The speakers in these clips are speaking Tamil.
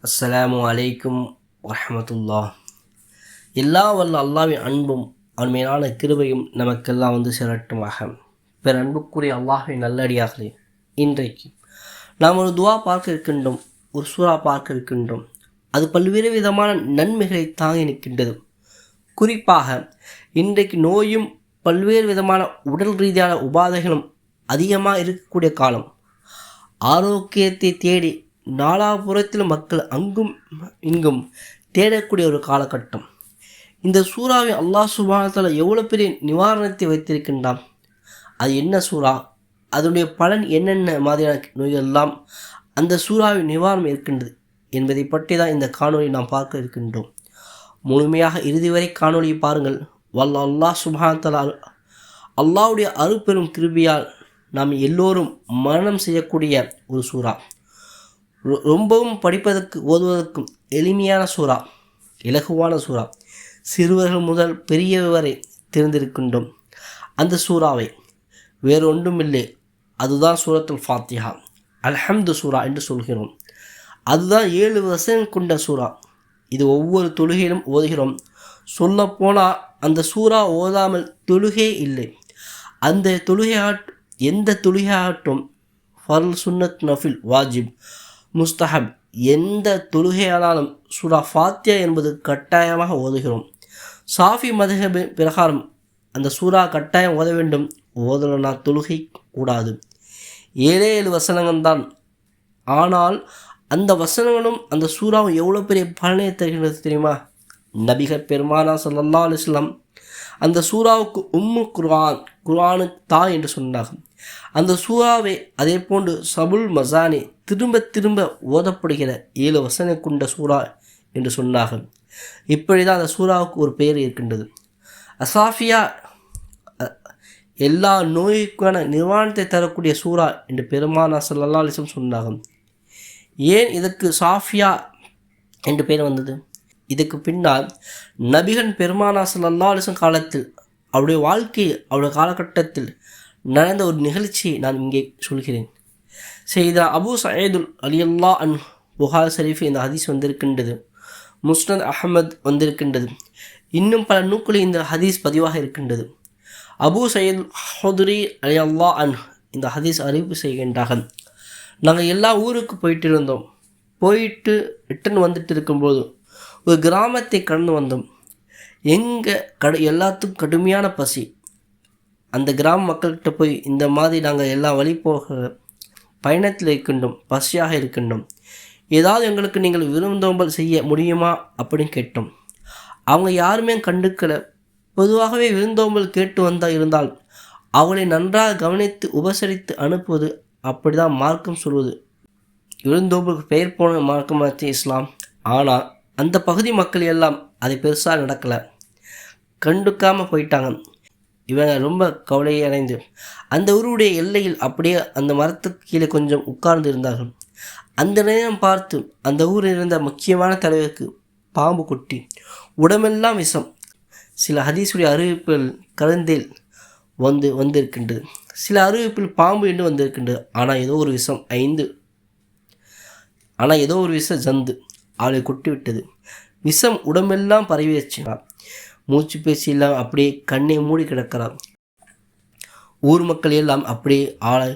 அஸ்ஸலாமு அலைக்கும் வரஹ்மத்துல்லாஹ். எல்லா வல்ல அல்லாஹ்வின் அன்பும் அவன் மேலான கிருபையும் நமக்கெல்லாம் சேரட்டுமாக. அன்புக்குரிய அல்லாஹ்வின் நல்லடியார்களே, இன்றைக்கு நாம் ஒரு துவா பார்க்க இருக்கின்றோம், ஒரு சூறா பார்க்க இருக்கின்றோம். அது பல்வேறு விதமான நன்மைகளை தாங்கி நிற்கின்றது. குறிப்பாக இன்றைக்கு நோயும் பல்வேறு விதமான உடல் ரீதியான உபாதைகளும் அதிகமாக இருக்கக்கூடிய காலம். ஆரோக்கியத்தை தேடி நாலாபுறத்திலும் மக்கள் அங்கும் இங்கும் தேடக்கூடிய ஒரு காலகட்டம். இந்த சூறாவை அல்லாஹ் சுப்ஹானஹு வ தஆலா எவ்வளோ பெரிய நிவாரணத்தை வைத்திருக்கின்றான். அது என்ன சூறா, அதனுடைய பலன் என்னென்ன மாதிரியான நோய்கள் எல்லாம் அந்த சூறாவின் நிவாரணம் இருக்கின்றது என்பதை பற்றி தான் இந்த காணொலி நாம் பார்க்க இருக்கின்றோம். முழுமையாக இறுதி வரை காணொலியை பாருங்கள். வல்ல அல்லாஹ் சுப்ஹானஹு வ தஆலா அல்லாஹ்வுடைய அருட்பெரும் கிருபையால் நாம் எல்லோரும் மரணம் செய்யக்கூடிய ஒரு சூறா. ரொம்பவும் படிப்பதற்கு ஓதுவதற்கும் எளிமையான சூறா, இலகுவான சூறா. சிறுவர்கள் முதல் பெரியவர் வரை தெரிந்திருக்கின்றோம். அந்த சூறாவை வேறு ஒன்றுமில்லை, அதுதான் சூரத்துல் ஃபாத்திஹா, அல்ஹம்து சூறா என்று சொல்கிறோம். அதுதான் 7 வசனம் கொண்ட சூறா. இது ஒவ்வொரு தொழுகையிலும் ஓதுகிறோம். சொல்லப்போனால் அந்த சூறா ஓதாமல் தொழுகே இல்லை. அந்த எந்த தொழுகையாகட்டும், ஃபர்ல், சுன்னத், நஃபில், வாஜிப், முஸ்தஹப், எந்த தொழுகையானாலும் சூரா ஃபாத்தியா என்பது கட்டாயமாக ஓதுகிறோம். சாஃபி மதுஹப் பிரகாரம் அந்த சூறா கட்டாயம் ஓத வேண்டும். ஓதலனா தொழுகை கூடாது. 7 வசனங்கள் தான். ஆனால் அந்த வசனங்களும் அந்த சூறாவும் எவ்வளோ பெரிய பலனை தருகிறது தெரியுமா? நபிகள் பெருமானா ஸல்லல்லாஹு அலைஹி வஸல்லம் அந்த சூறாவுக்கு உம்மு குர்ஆனுக்கு தாய் என்று சொன்னார்கள். அந்த சூறாவை அதே போன்று சபுல் மசானி, திரும்ப திரும்ப ஓதப்படுகிற 7 வசனம் கொண்ட சூறா என்று சொன்னார்கள். இப்படி தான் அந்த சூறாவுக்கு ஒரு பெயர் இருக்கின்றது. அசாஃபியா, எல்லா நோய்க்கான நிவாரணத்தை தரக்கூடிய சூறா என்று பெருமானா ஸல்லல்லாஹு அலைஹி வஸல்லம் சொன்னார்கள். ஏன் இதற்கு சாஃபியா என்று பெயர் வந்தது? இதுக்கு பின்னால் நபிகள் பெருமானா ஸல்லல்லாஹு அலைஹி வஸல்லம் காலத்தில், அவருடைய வாழ்க்கையில், அவருடைய காலகட்டத்தில் நடந்த ஒரு நிகழ்ச்சியை நான் இங்கே சொல்கிறேன். செய்தா அபு சயீதுல் ரலியல்லாஹு அன்ஹு புகாரி ஷரீஃப் இந்த ஹதீஸ் வந்திருக்கின்றது. முஸ்னத் அஹ்மத் வந்திருக்கின்றது. இன்னும் பல நூல்களில் இந்த ஹதீஸ் பதிவாக இருக்கின்றது. அபு சயீத் ஹுத்ரி ரலியல்லாஹு அன்ஹு இந்த ஹதீஸ் அறிவிப்பு செய்கின்றார்கள். நாங்கள் எல்லா ஊருக்கு போயிட்டு இருந்தோம். போயிட்டு ரிட்டன் வந்துட்டு இருக்கும்போது ஒரு கிராமத்தை கடந்து வந்தோம். எல்லாத்துக்கும் கடுமையான பசி. அந்த கிராம மக்கள்கிட்ட போய் இந்த மாதிரி நாங்கள் எல்லா வழி போக பயணத்தில் இருக்கின்றோம், பசியாக இருக்கின்றோம், ஏதாவது எங்களுக்கு நீங்கள் விருந்தோம்பல் செய்ய முடியுமா அப்படின்னு கேட்டோம். அவங்க யாருமே கண்டுக்கலை. பொதுவாகவே விருந்தோம்பல் கேட்டு இருந்தால் அவங்களை நன்றாக கவனித்து உபசரித்து அனுப்புவது, அப்படி தான் மார்க்கம் சொல்வது. விருந்தோம்பலுக்கு பெயர் போன மார்க்கமாச்சு இஸ்லாம். ஆனால் அந்த பகுதி மக்கள் எல்லாம் அதை பெருசாக நடக்கலை, கண்டுக்காமல் போயிட்டாங்க. இவங்க ரொம்ப கவலையை அடைந்து அந்த ஊருடைய எல்லையில் அப்படியே அந்த மரத்துக்கு கீழே கொஞ்சம் உட்கார்ந்து இருந்தார்கள். அந்த நேரம் பார்த்து அந்த ஊரில் இருந்த முக்கியமான தலைவருக்கு பாம்பு கொட்டி உடம்பெல்லாம் விஷம். சில ஹதீஸுடைய அறிவிப்பில் கருந்தேல் வந்திருக்கின்றது, சில அறிவிப்பில் பாம்பு என்று வந்திருக்கின்றது. ஆனால் ஏதோ ஒரு விஷம் ஜந்து அவளை கொட்டி விட்டது. விஷம் உடம்பெல்லாம் பரவிடுச்சு. மூச்சு பேச்சு இல்லாமல் அப்படியே கண்ணை மூடி கிடக்கிறார். ஊர் மக்கள் எல்லாம் அப்படியே ஆளை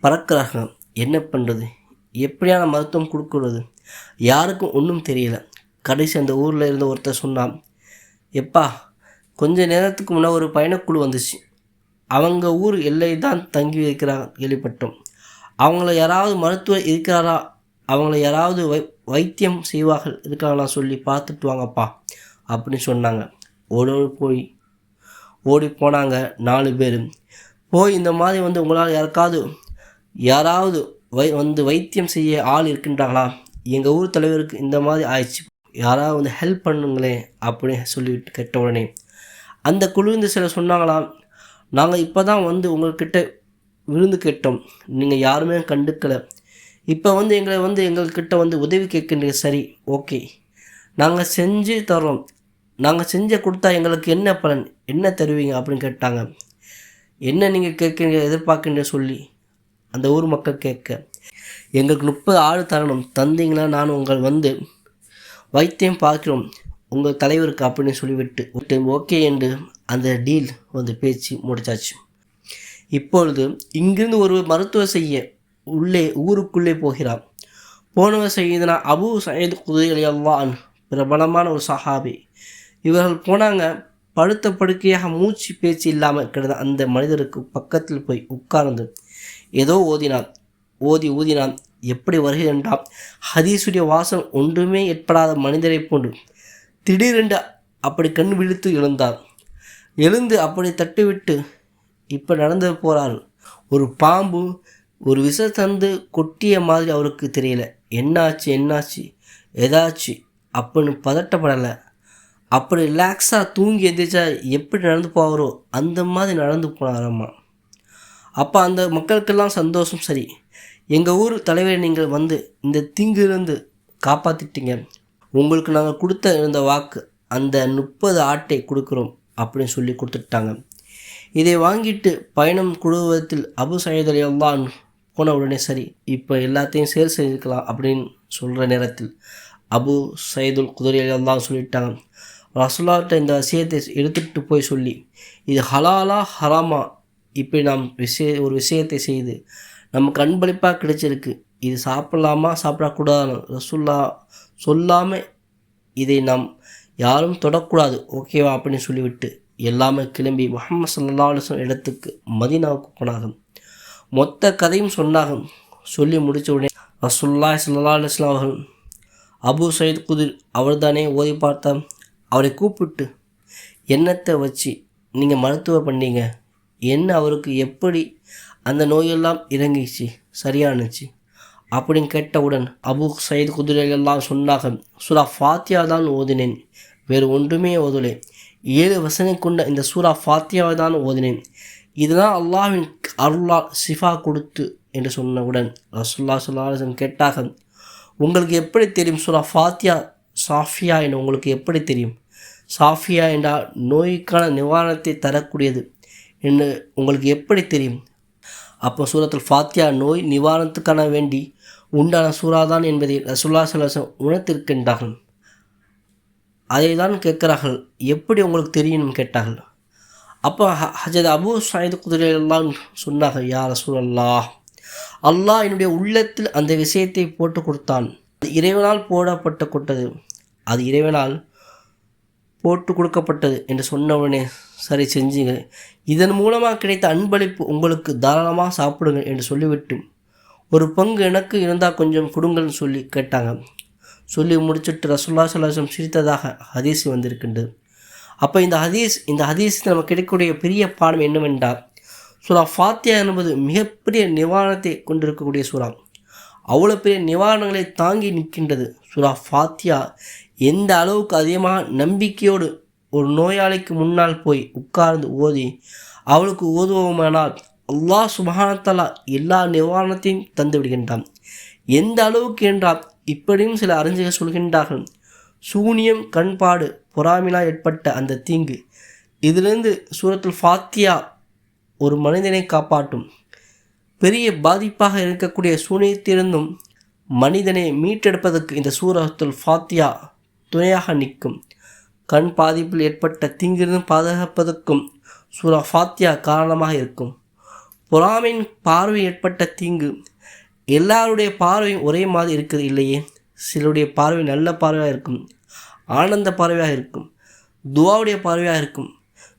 பறக்கிறார்கள். என்ன பண்ணுறது, எப்படியான மருத்துவம் கொடுக்குறது, யாருக்கும் ஒன்றும் தெரியல. கடைசி அந்த ஊரில் இருந்த ஒருத்தர் சொன்னான், எப்பா, கொஞ்ச நேரத்துக்கு முன்னே ஒரு பயணக்குழு வந்துச்சு. அவங்க ஊர் எல்லை தான் தங்கி இருக்கிறாங்க கேள்விப்பட்டோம். அவங்கள யாராவது மருத்துவர் இருக்கிறாரா, அவங்கள யாராவது வைத்தியம் செய்வார்கள் இருக்காங்களா சொல்லி பார்த்துட்டு வாங்கப்பா அப்படின்னு சொன்னாங்க. ஓடி போனாங்க 4 பேர். போய் இந்த மாதிரி உங்களால் யாராவது வைத்தியம் செய்ய ஆள் இருக்கின்றாங்களா, எங்கள் ஊர் தலைவருக்கு இந்த மாதிரி ஆயிடுச்சு, யாராவது ஹெல்ப் பண்ணுங்களே அப்படின்னு சொல்லிட்டு கேட்ட உடனே அந்த குழுந்து சிலர் சொன்னாங்களாம், நாங்கள் இப்போ தான் உங்கள்கிட்ட விருந்து கேட்டோம், நீங்கள் யாருமே கண்டுக்கலை. இப்போ எங்கள்கிட்ட உதவி கேட்கின்றீங்க. சரி, ஓகே, நாங்கள் செஞ்சு தரோம். நாங்கள் செஞ்ச கொடுத்தா எங்களுக்கு என்ன பலன், என்ன தருவீங்க அப்படின்னு கேட்டாங்க. என்ன நீங்கள் கேட்குறீங்க, எதிர்பார்க்குறீங்க சொல்லி அந்த ஊர் மக்கள் கேட்க, எங்களுக்கு 30 ஆடு தரணும், தந்தீங்கன்னா நான் உங்கள் வந்து வைத்தியம் பார்க்கிறோம் உங்கள் தலைவருக்கு அப்படின்னு சொல்லிவிட்டு ஓகே என்று அந்த டீல் வந்து பேச்சு முடிச்சாச்சு. இப்பொழுது இங்கிருந்து ஒரு மருத்துவம் செய்ய ஊருக்குள்ளே போகிறார். போனவர் செய்தனா அபூ சயீத் குத்ரி ரலியல்லாஹு அன்ஹு, பிரபலமான ஒரு சஹாபி. இவர்கள் போனாங்க. படுத்த படுக்கையாக மூச்சு பேச்சு இல்லாமல் கிடந்த அந்த மனிதருக்கு பக்கத்தில் போய் உட்கார்ந்து ஏதோ ஊதினான். எப்படி வருகிறென்றால் ஹதீஸுடைய வாசம் ஒன்றுமே ஏற்படாத மனிதரை போன்று திடீரென்று அப்படி கண் விழித்து எழுந்து அப்படி தட்டுவிட்டு இப்போ நடந்து போகிறார். ஒரு பாம்பு ஒரு விஷத்தந்து கொட்டிய மாதிரி அவருக்கு தெரியல. என்னாச்சு ஏதாச்சு அப்படின்னு பதட்டப்படலை. அப்படி ரிலாக்ஸாக தூங்கி எந்திரிச்சா எப்படி நடந்து போவாரோ அந்த மாதிரி நடந்து போனாரம்மா. அப்போ அந்த மக்களுக்கெல்லாம் சந்தோஷம். சரி, எங்கள் ஊர் தலைவரை நீங்கள் வந்து இந்த தீங்கிலிருந்து காப்பாற்றிட்டீங்க, உங்களுக்கு நாங்கள் கொடுத்த இருந்த வாக்கு அந்த 30 ஆட்டை கொடுக்குறோம் அப்படின்னு சொல்லி கொடுத்துட்டாங்க. இதை வாங்கிட்டு பயணம் குழுவத்தில் அபூ சயீத் ரலியல்லாஹு அன்ஹு போன உடனே சரி இப்போ எல்லாத்தையும் செஞ்சுக்கலாம் அப்படின்னு சொல்கிற நேரத்தில் அபூ சயீதுல் குத்ரி ரலியல்லாஹு அன்ஹு சொல்லிட்டாங்க, ரசூலுல்லாஹ்ட்ட இந்த விஷயத்தை எடுத்துகிட்டு போய் சொல்லி இது ஹலாலா ஹராமா, இப்படி நாம் ஒரு விஷயத்தை செய்து நமக்கு அன்பளிப்பாக கிடைச்சிருக்கு, இது சாப்பிடலாமா சாப்பிடக்கூடாது ரசூலுல்லா சொல்லாமல் இதை நாம் யாரும் தொடக்கூடாது, ஓகேவா அப்படின்னு சொல்லிவிட்டு எல்லாமே கிளம்பி முஹம்மது ஸல்லல்லாஹு அலைஹி வஸல்லம் இடத்துக்கு மதீனாவுக்கு போனாங்க. மொத்த கதையும் சொன்னாங்க. சொல்லி முடித்த உடனே ரசூலுல்லாஹி ஸல்லல்லாஹு அலைஹி வஸல்லம் அவர்கள் அபூ சயீத் குத்ரி அவர் தானே ஓதி பார்த்தா, அவரை கூப்பிட்டு எண்ணத்தை வச்சு நீங்கள் மருத்துவம் பண்ணீங்க, என்ன அவருக்கு எப்படி அந்த நோயெல்லாம் இறங்கிச்சு சரியானுச்சு அப்படின்னு கேட்டவுடன் அபூ சயீத் குத்ரி எல்லாம் சொன்னாங்க, சூரா ஃபாத்தியா தான் ஓதினேன், வேறு ஒன்றுமே ஓதலை, 7 வசனம் கொண்ட இந்த சூரா ஃபாத்தியாவை தான் ஓதினேன், இதுதான் அல்லாஹ்வின் அருளால் ஷிஃபா கொடுத்து என்று சொன்னவுடன் ரசூலுல்லாஹி ஸல்லல்லாஹு அலைஹி வஸல்லம் கேட்டார்கள், உங்களுக்கு எப்படி தெரியும் சூரா ஃபாத்தியா சாஃபியா என்று உங்களுக்கு எப்படி தெரியும்? சாஃபியா என்றால் நோய்க்கான நிவாரணத்தை தரக்கூடியது என்று உங்களுக்கு எப்படி தெரியும்? அப்போ சூரத்துல் ஃபாத்தியா நோய் நிவாரணத்துக்கான வேண்டி உண்டான சூறாதான் என்பதை ரசூலுல்லாஹி ஸல்லல்லாஹு அலைஹி வஸல்லம் உணர்த்திருக்கின்றார்கள். அதை தான் கேட்கிறார்கள், எப்படி உங்களுக்கு தெரியும் கேட்டார்கள். அப்போ ஹஜரத் அபூ சயீத் குத்ரி ரலியல்லாஹு அன்ஹு சொன்னார்கள், யா ரசூலல்லாஹ், அல்லாஹ் என்னுடைய உள்ளத்தில் அந்த விஷயத்தை போட்டு கொடுத்தான், அது இறைவனால் போடப்பட்டது, அது இறைவனால் போட்டு கொடுக்கப்பட்டது என்று சொன்ன உடனே சரி செஞ்சுங்க, இதன் மூலமாக கிடைத்த அன்பளிப்பு உங்களுக்கு தாராளமாக சாப்பிடுங்க என்று சொல்லிவிட்டு ஒரு பங்கு எனக்கு இருந்தால் கொஞ்சம் கொடுங்கள்னு சொல்லி கேட்டாங்க. சொல்லி முடிச்சுட்டு ரசூலுல்லாஹி ஸல்லல்லாஹு அலைஹி வஸல்லம் சிரித்ததாக ஹதீஸ் வந்திருக்கின்றது. அப்போ இந்த ஹதீஸ் நமக்கு கிடைக்கக்கூடிய பெரிய பாடம் என்னவென்றால், சூரா ஃபாத்தியா என்பது மிகப்பெரிய நிவாரணத்தை கொண்டிருக்கக்கூடிய சூறா, அவ்வளோ பெரிய நிவாரணங்களை தாங்கி நிற்கின்றது. சூரா ஃபாத்தியா எந்த அளவுக்கு அதிகமாக நம்பிக்கையோடு ஒரு நோயாளிக்கு முன்னால் போய் உட்கார்ந்து ஓதி அவளுக்கு ஓதுவோமானால் அல்லாஹ் சுப்ஹானஹு வ தஆலா எல்லா நிவாரணத்தையும் தந்து விடுகின்றான். எந்த அளவுக்கு என்றால் இப்படியும் சில அறிஞர்கள் சொல்கின்றார்கள், சூனியம், கண்பாடு, பொறாமையினால் ஏற்பட்ட அந்த தீங்கு, இதிலிருந்து சூரத்துல் ஃபாத்தியா ஒரு மனிதனை காப்பாற்றும். பெரிய பாதிப்பாக இருக்கக்கூடிய சூனியத்திலிருந்தும் மனிதனை மீட்டெடுப்பதற்கு இந்த சூரத்துல் ஃபாத்தியா துணையாக நிற்கும். கண் பாதிப்பில் ஏற்பட்ட தீங்கிலிருந்து பாதுகாப்பதற்கும் சூரா ஃபாத்தியா காரணமாக இருக்கும். பொறாமையின் பார்வை ஏற்பட்ட தீங்கு, எல்லாருடைய பார்வையும் ஒரே மாதிரி இருக்குது இல்லையே, சிலருடைய பார்வை நல்ல பார்வையாக இருக்கும், ஆனந்த பார்வையாக இருக்கும், துவாவுடைய பார்வையாக இருக்கும்,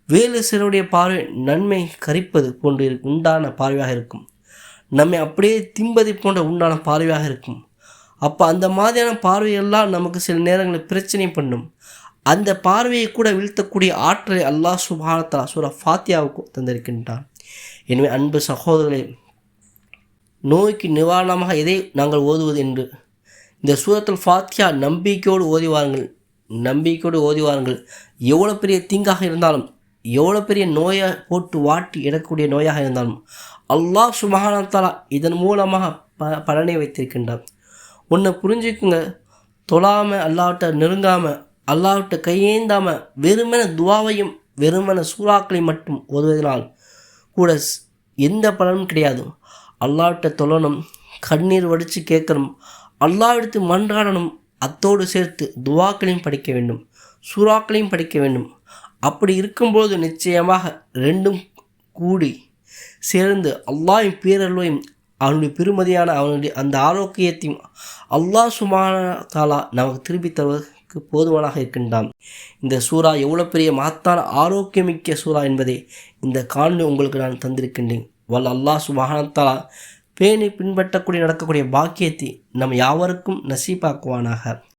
வேறு சிலருடைய பார்வை நன்மை கரிப்பது போன்று உண்டான பார்வையாக இருக்கும், நம்மை அப்படியே திம்பதி போன்ற உண்டான பார்வையாக இருக்கும். அப்போ அந்த மாதிரியான பார்வையெல்லாம் நமக்கு சில நேரங்களில் பிரச்சனை பண்ணும். அந்த பார்வையை கூட வீழ்த்தக்கூடிய ஆற்றலை அல்லாஹ் சுப்ஹானஹு வ தஆலா சூரா ஃபாத்தியாவுக்கு தந்திருக்கின்றான். எனவே அன்பு சகோதரர்களே, நோய்க்கு நிவாரணமாக எதை நாங்கள் ஓதுவது என்று இந்த சூரத்துல் ஃபாத்தியா நம்பிக்கையோடு ஓதி வாருங்கள். எவ்வளோ பெரிய தீங்காக இருந்தாலும், எவ்வளோ பெரிய நோயை போட்டு வாட்டி இடக்கூடிய நோயாக இருந்தாலும் அல்லாஹ் சுப்ஹானஹு வ தஆலா இதன் மூலமாக பலனை வைத்திருக்கின்றான். ஒன்று புரிஞ்சுக்குங்க, தொழாமல் அல்லாஹ்விட்ட நெருங்காமல் அல்லாஹ்விட்ட கையேந்தாமல் வெறுமன துவாவையும் வெறுமன சூறாக்களை மட்டும் ஓதுவதனால் கூட எந்த பலனும் கிடையாது. அல்லாஹ்விட்ட தொழணும், கண்ணீர் வடித்து கேட்கணும், அல்லாஹ்விடத்து மன்றாடணும். அத்தோடு சேர்த்து துவாக்களையும் படிக்க வேண்டும், சூறாக்களையும் படிக்க வேண்டும். அப்படி இருக்கும்போது நிச்சயமாக ரெண்டும் கூடி சேர்ந்து அல்லாஹ்வின் பேரருளையும் அவனுடைய பெருமதியான அவனுடைய அந்த ஆரோக்கியத்தையும் அல்லாஹ் சுப்ஹானஹு வ தஆலா நமக்கு திருப்பி தருவதற்கு போதுமானாக இருக்கின்றான். இந்த சூறா எவ்வளோ பெரிய மகத்தான ஆரோக்கியமிக்க சூறா என்பதை இந்த காணொளி உங்களுக்கு நான் தந்திருக்கின்றேன். அல்லாஹ் சுப்ஹானஹு வ தஆலா பேணி பின்பற்றக்கூடிய நடக்கக்கூடிய பாக்கியத்தை நம் யாவருக்கும் நசீபாக்குவானாக.